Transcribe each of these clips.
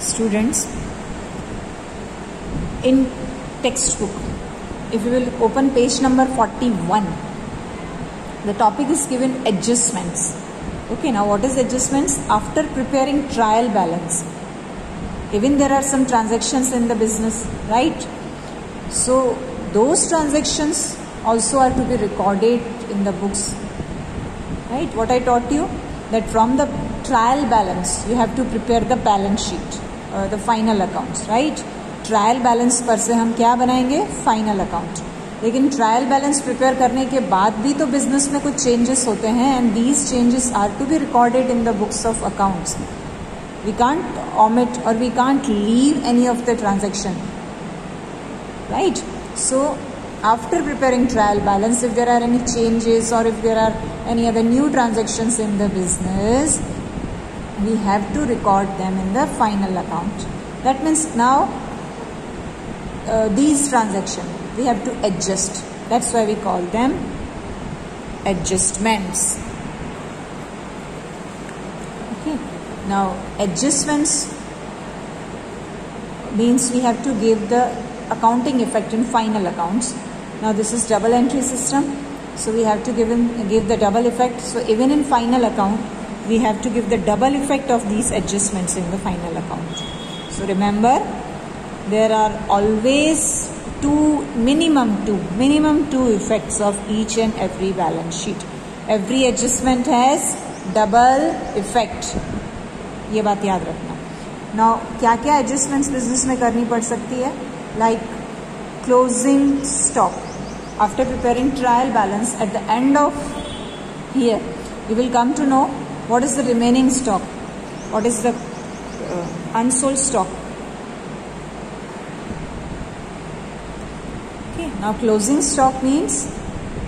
Students, in textbook, if you will open page number 41, the topic is given adjustments. Okay, now what is adjustments? After preparing trial balance, even there are some transactions in the business, right? So those transactions also are to be recorded in the books, right? What I taught you, that from the trial balance you have to prepare the balance sheet, the final accounts, right? Trial balance पर से हम क्या बनाएंगे? Final account. लेकिन trial balance prepare करने के बाद भी तो बिजनेस में कुछ चेंजेस होते हैं, and these changes are to be recorded in the books of accounts. We can't omit or we can't leave any of the transaction, right? So after preparing trial balance, if there are any changes or if there are any other new transactions in the business, we have to record them in the final account. That means now these transactions we have to adjust. That's why we call them adjustments. Okay. Now adjustments means we have to give the accounting effect in final accounts. Now this is double entry system, so we have to give the double effect. So even in final account we have to give the double effect of these adjustments in the final account. So remember, there are always minimum two effects of each and every balance sheet. Every adjustment has double effect. ये बात याद रखना. Now क्या क्या adjustments business में करनी पड़ सकती है? Like closing stock. After preparing trial balance, at the end of here, you will come to know what is the remaining stock, what is the unsold stock. Okay, now closing stock means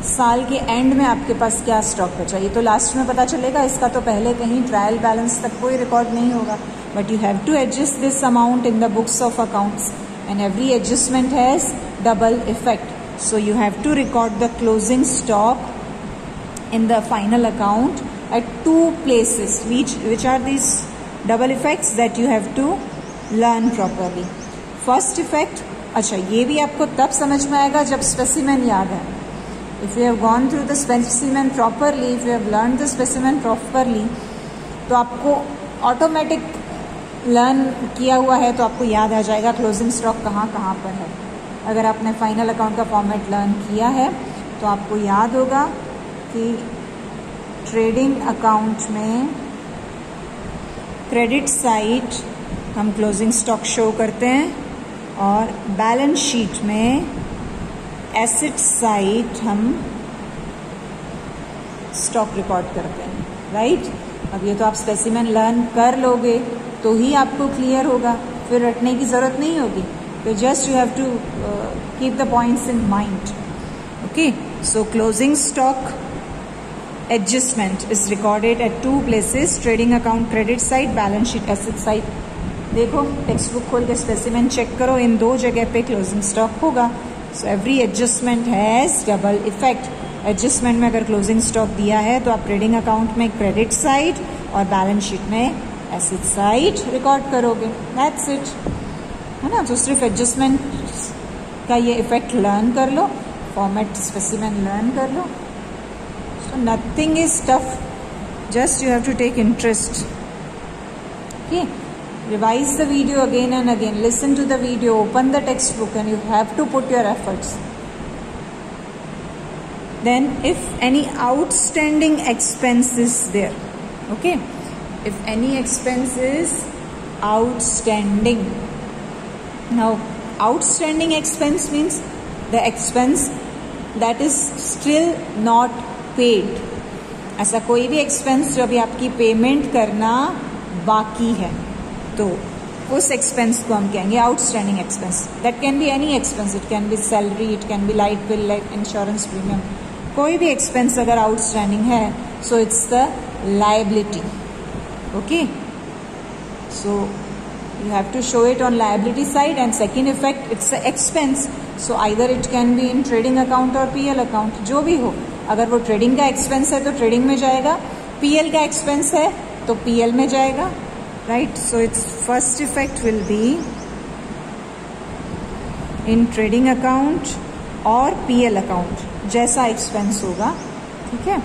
साल के and में आपके पास क्या stock बचा. ये तो last में पता चलेगा, इसका तो पहले कहीं ट्रायल बैलेंस तक कोई रिकॉर्ड नहीं होगा. But you have to adjust this amount in the books of accounts, and every adjustment has double effect. So you have to record the closing stock in the final account at two places. Which are these double effects that you have to learn properly. First effect, अच्छा ये भी आपको तब समझ में आएगा जब specimen याद है. If you have gone through the specimen properly, if you have learned the specimen properly, तो आपको ऑटोमेटिक लर्न किया हुआ है तो आपको याद आ जाएगा क्लोजिंग स्टॉक कहाँ कहाँ पर है. अगर आपने फाइनल अकाउंट का फॉर्मेट लर्न किया है तो आपको याद होगा कि ट्रेडिंग अकाउंट में क्रेडिट साइड हम क्लोजिंग स्टॉक शो करते हैं, और बैलेंस शीट में एसेट साइड हम स्टॉक रिकॉर्ड करते हैं, राइट? अब ये तो आप स्पेसिमेन लर्न कर लोगे तो ही आपको क्लियर होगा, फिर रटने की ज़रूरत नहीं होगी. So just you have to keep the points in mind. Okay, so closing stock adjustment is recorded at two places: trading account credit side, balance sheet asset side. देखो टेक्स्ट बुक खोल के स्पेसिमेन चेक करो, इन दो जगह पे closing stock होगा. So every adjustment has double effect. Adjustment में अगर क्लोजिंग स्टॉक दिया है तो आप ट्रेडिंग अकाउंट में क्रेडिट साइड और बैलेंस शीट में एसेट साइड रिकॉर्ड करोगे. दैट्स इट, है ना? तो सिर्फ एडजस्टमेंट का ये इफेक्ट लर्न कर लो, फॉर्मेट स्पेसिमेन लर्न कर लो. So nothing is tough, just you have to take interest. Okay, revise the video again and again, listen to the video, open the textbook, and you have to put your efforts. Then if any outstanding expense is there, okay, if any expense is outstanding. Now outstanding expense means the expense that is still not paid. ऐसा कोई भी expense जो अभी आपकी payment करना बाकी है तो उस expense को हम कहेंगे outstanding expense. That can be any expense, it can be salary, it can be light bill, like insurance premium. कोई भी एक्सपेंस अगर आउटस्टैंडिंग है so it's the liability. Okay, so you have to show it on liability side. And second effect, it's a expense, so either it can be in trading account और PL account, जो भी हो. अगर वो trading का expense है तो trading में जाएगा, पीएल का एक्सपेंस है तो पीएल में जाएगा. right? So its first effect will be in trading account और PL account जैसा expense होगा, ठीक है?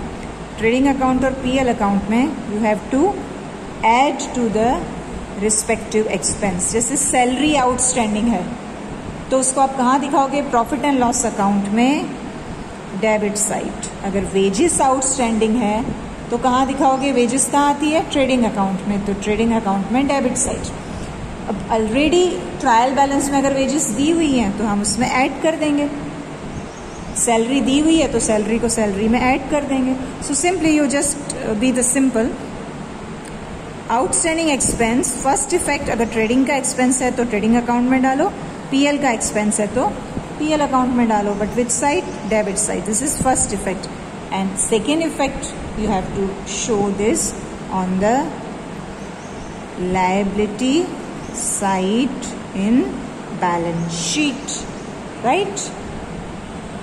ट्रेडिंग अकाउंट और PL अकाउंट में you have to add to the respective expense. जैसे सैलरी आउटस्टैंडिंग है तो उसको आप कहाँ दिखाओगे? प्रॉफिट एंड लॉस अकाउंट में डेबिट साइड. अगर वेजेस आउटस्टैंडिंग है तो कहाँ दिखाओगे? वेजेस कहाँ आती है? ट्रेडिंग अकाउंट में, तो ट्रेडिंग अकाउंट में डेबिट साइड. अब ऑलरेडी ट्रायल बैलेंस में अगर वेजेस दी हुई हैं तो हम उसमें ऐड कर देंगे. सैलरी दी हुई है तो सैलरी को सैलरी में ऐड कर देंगे. So simply you just be the simple outstanding expense. First effect अगर ट्रेडिंग का एक्सपेंस है तो ट्रेडिंग अकाउंट में डालो, PL का एक्सपेंस है तो PL अकाउंट में डालो, but which side? Debit side. This is first effect. And second effect you have to show this on the liability side in balance sheet, right?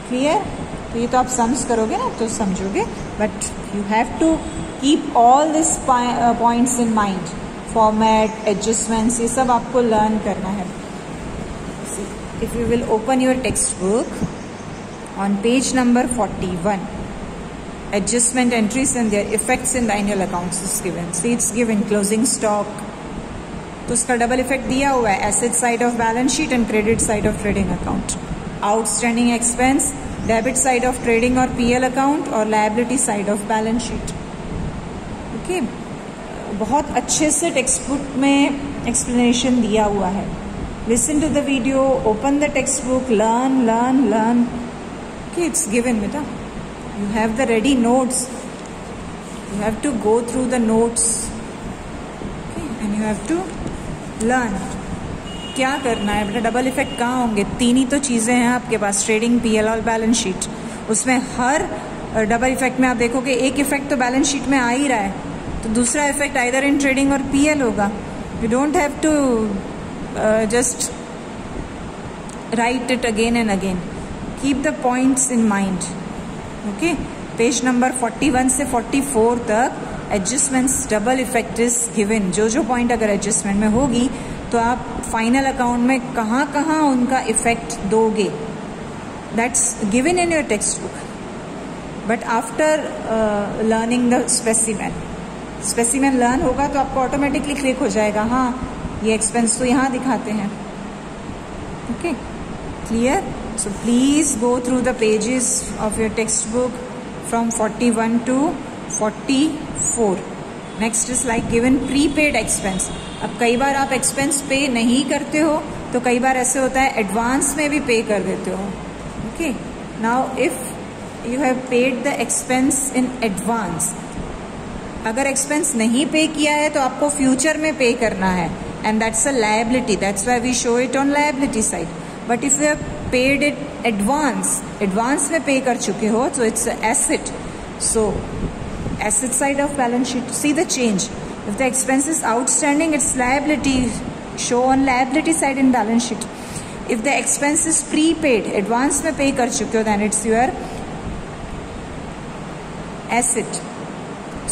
Clear? तो ये तो आप सम्स करोगे ना तो समझोगे, but you have to keep all this points in mind. Format, adjustments, ये सब आपको लर्न करना है. If you will open your text book on page number 41, adjustment entries and there effects in the annual accounts is given. See it's given closing stock, तो उसका double effect दिया हुआ है, asset side of balance sheet and credit side of trading account. Outstanding expense, debit side of trading और PL account, और liability side of balance sheet. Okay, बहुत अच्छे से टेक्स्ट बुक में एक्सप्लेनेशन दिया हुआ है. Listen to the video, open the textbook, learn learn learn. Okay, it's given बेटा. You have the ready notes, you have to go through the notes and you have to learn. क्या करना है बेटा? Double effect कहाँ होंगे? तीन ही तो चीज़ें हैं आपके पास, ट्रेडिंग, PL और बैलेंस शीट. उसमें हर डबल इफेक्ट में आप देखोगे एक इफेक्ट तो बैलेंस शीट में आ ही रहा है, तो दूसरा इफेक्ट आइदर इन ट्रेडिंग और PL होगा. You don't have to just write it again and again. Keep the points in mind. Okay, page number 41 से 44 तक adjustments double effect is given. जो जो पॉइंट अगर एडजस्टमेंट में होगी तो आप फाइनल अकाउंट में कहाँ कहाँ उनका इफेक्ट दोगे, that's given in your text book. But after learning the specimen learn होगा तो आपको ऑटोमेटिकली क्लिक हो जाएगा, हाँ ये एक्सपेंस तो यहाँ दिखाते हैं. Okay, clear? So please go through the pages of your text book from 41 to 44. Next is like given prepaid expense. अब कई बार आप एक्सपेंस पे नहीं करते हो तो कई बार ऐसे होता है एडवांस में भी पे कर देते हो. Okay, now if you have paid the expense in advance, अगर एक्सपेंस नहीं पे किया है तो आपको फ्यूचर में पे करना है, and that's a liability. That's why we show it on liability side. But if you have paid it advance में पे कर चुके हो तो इट्स एसेट. सो asset side of balance sheet, see the change. If the expense is outstanding, it's liability, show on liability side in balance sheet. If the expense is prepaid, advance में pay कर चुके हो, then it's your asset.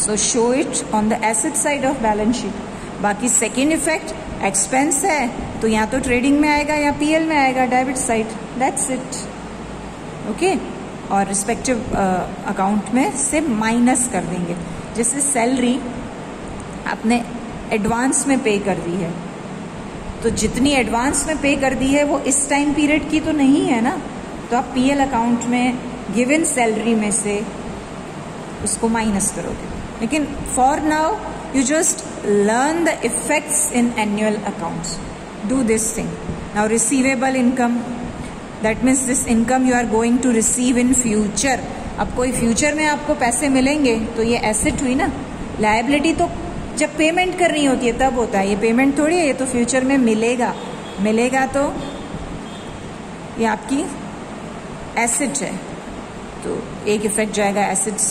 So show it on the asset side of balance sheet. बाकी second effect, expense है तो या तो trading में आएगा या PL में आएगा, debit side. That's it. Okay? और रिस्पेक्टिव अकाउंट में से माइनस कर देंगे. जैसे सैलरी आपने एडवांस में पे कर दी है तो जितनी एडवांस में पे कर दी है वो इस टाइम पीरियड की तो नहीं है ना, तो आप PL अकाउंट में गिवन सैलरी में से उसको माइनस करोगे. लेकिन for now you just learn the effects in annual accounts. Do this thing. Now receivable income, that means this income you are going to receive in future. अब कोई future में आपको पैसे मिलेंगे तो ये एसेट हुई ना. लायबिलिटी तो जब पेमेंट करनी होती है तब होता है, ये पेमेंट थोड़ी है, ये तो फ्यूचर में मिलेगा तो ये आपकी एसेट है. तो एक इफेक्ट जाएगा एसेट्स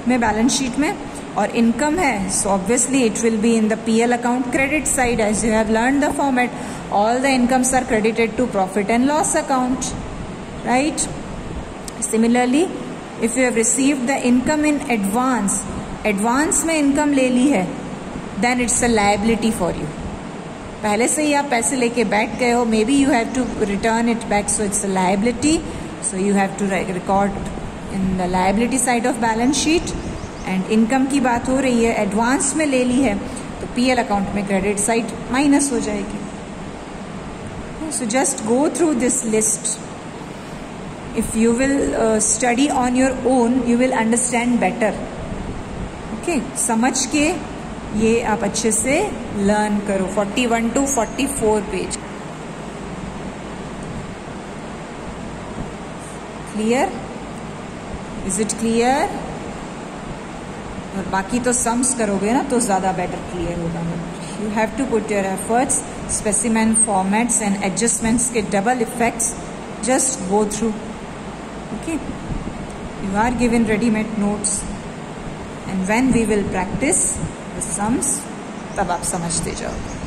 में बैलेंस शीट में. और इनकम है so obviously it will be in the PL account credit side. As you have learn the format, all the incomes are credited to profit and loss account, right? Similarly, if you have received the income in advance में income ले ली है, then it's a liability for you. पहले से ही आप पैसे लेके बैठ गए हो, may be you have to return it back, so it's a liability. So you have to record in the liability side of balance sheet. And income की बात हो रही है, एडवांस में ले ली है तो पीएल अकाउंट में क्रेडिट साइड माइनस हो जाएगी. So just go through this list. If you will study on your own you will understand better. Okay, समझ के ये आप अच्छे से लर्न करो. 41 to 44 page. Clear? Is it clear? और बाकी तो सम्स करोगे ना तो ज़्यादा बेटर क्लियर होगा. You have to put your efforts. Specimen formats and adjustments के double effects just go through. Okay, you are given readymade notes and when we will practise the sums तब आप समझते जाओगे.